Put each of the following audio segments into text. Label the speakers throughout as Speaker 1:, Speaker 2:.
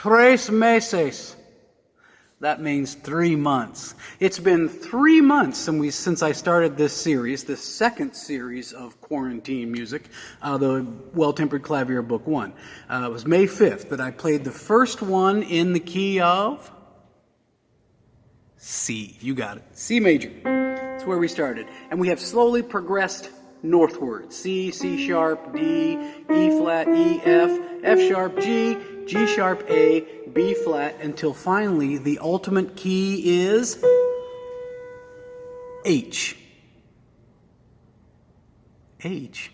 Speaker 1: Tres meses. That means 3 months. It's been 3 months since I started this series, the second series of quarantine music, the Well-Tempered Clavier Book 1. It was May 5th that I played the first one in the key of C. You got it. C major. That's where we started. And we have slowly progressed northward. C, C sharp, D, E flat, E, F, F sharp, G, G sharp, A, B flat, until finally the ultimate key is H. H?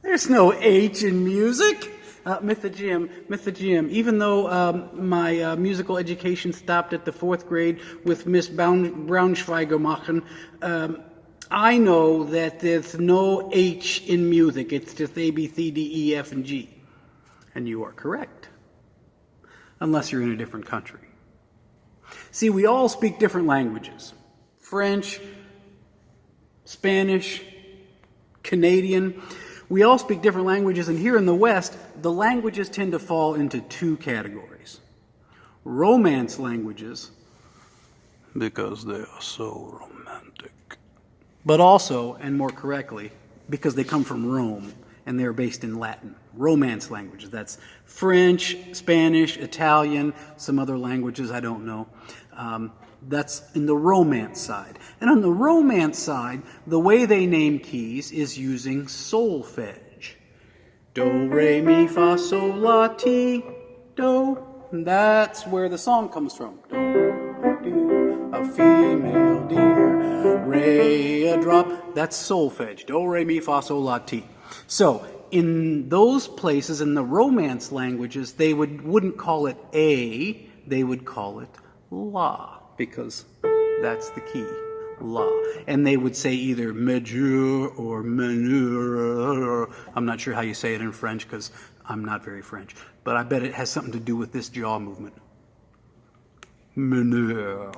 Speaker 1: There's no H in music. Mythogym. Even though my musical education stopped at the 4th grade with Miss Braunschweiger machen, I know that there's no H in music. It's just A, B, C, D, E, F, and G. And you are correct. Unless you're in a different country. See, we all speak different languages. French, Spanish, Canadian. We all speak different languages, and here in the West, the languages tend to fall into 2 categories. Romance languages, because they are so romantic. But also, and more correctly, because they come from Rome, and they're based in Latin. Romance languages, that's French, Spanish, Italian, some other languages I don't know. That's in the Romance side. And on the Romance side, the way they name keys is using solfege. Do, re, mi, fa, sol, la, ti, do. And that's where the song comes from. Do, a female deer, re, a drop. That's solfege. Do, re, mi, fa, sol, la, ti. So, in those places, in the Romance languages, they wouldn't call it A, they would call it La. Because that's the key, La. And they would say either majeur or meneur. I'm not sure how you say it in French because I'm not very French. But I bet it has something to do with this jaw movement. Meneur.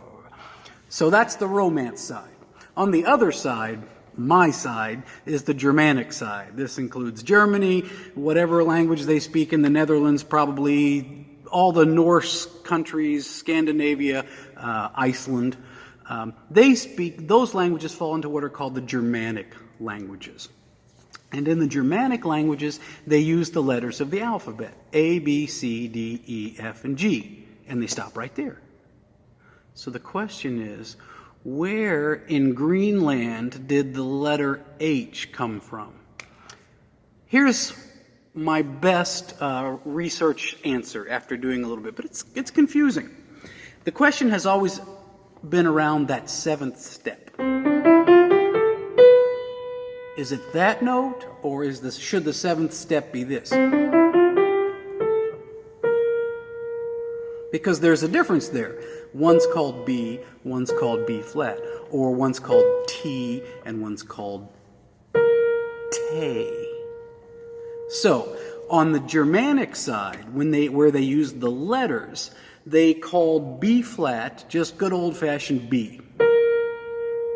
Speaker 1: So that's the Romance side. On the other side, my side, is the Germanic side. This includes Germany, whatever language they speak in the Netherlands, probably all the Norse countries, Scandinavia, Iceland. Those languages fall into what are called the Germanic languages. And in the Germanic languages, they use the letters of the alphabet, A, B, C, D, E, F, and G. And they stop right there. So the question is, where in Greenland did the letter H come from? Here's my best research answer after doing a little bit, but it's confusing. The question has always been around that 7th step. Is it that note, or should the 7th step be this? Because there's a difference there. One's called B, one's called B flat, or one's called T, and one's called Te. So, on the Germanic side, where they used the letters, they called B flat just good old-fashioned B.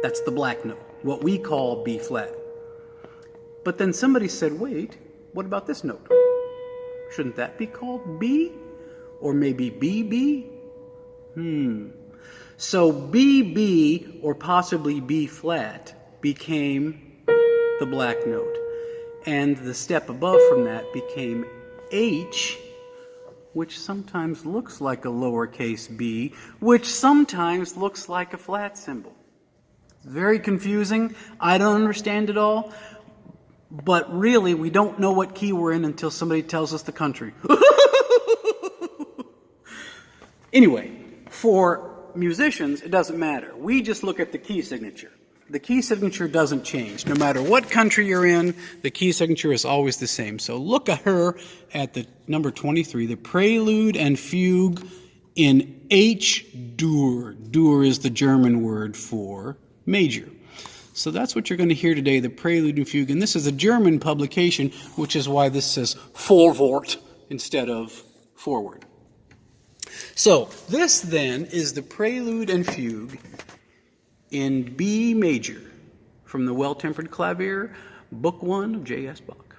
Speaker 1: That's the black note, what we call B flat. But then somebody said, wait, what about this note? Shouldn't that be called B? Or maybe BB? So BB, or possibly B flat, became the black note. And the step above from that became H, which sometimes looks like a lowercase b, which sometimes looks like a flat symbol. Very confusing. I don't understand it all. But really, we don't know what key we're in until somebody tells us the country. Anyway, for musicians, it doesn't matter. We just look at the key signature. The key signature doesn't change. No matter what country you're in, the key signature is always the same. So look at her at the number 23, the Prelude and Fugue in H-Dur. Dur is the German word for major. So that's what you're going to hear today, the Prelude and Fugue. And this is a German publication, which is why this says Vorwort instead of forward. So this then is the Prelude and Fugue in B major from the Well-Tempered Clavier, Book 1 of J.S. Bach.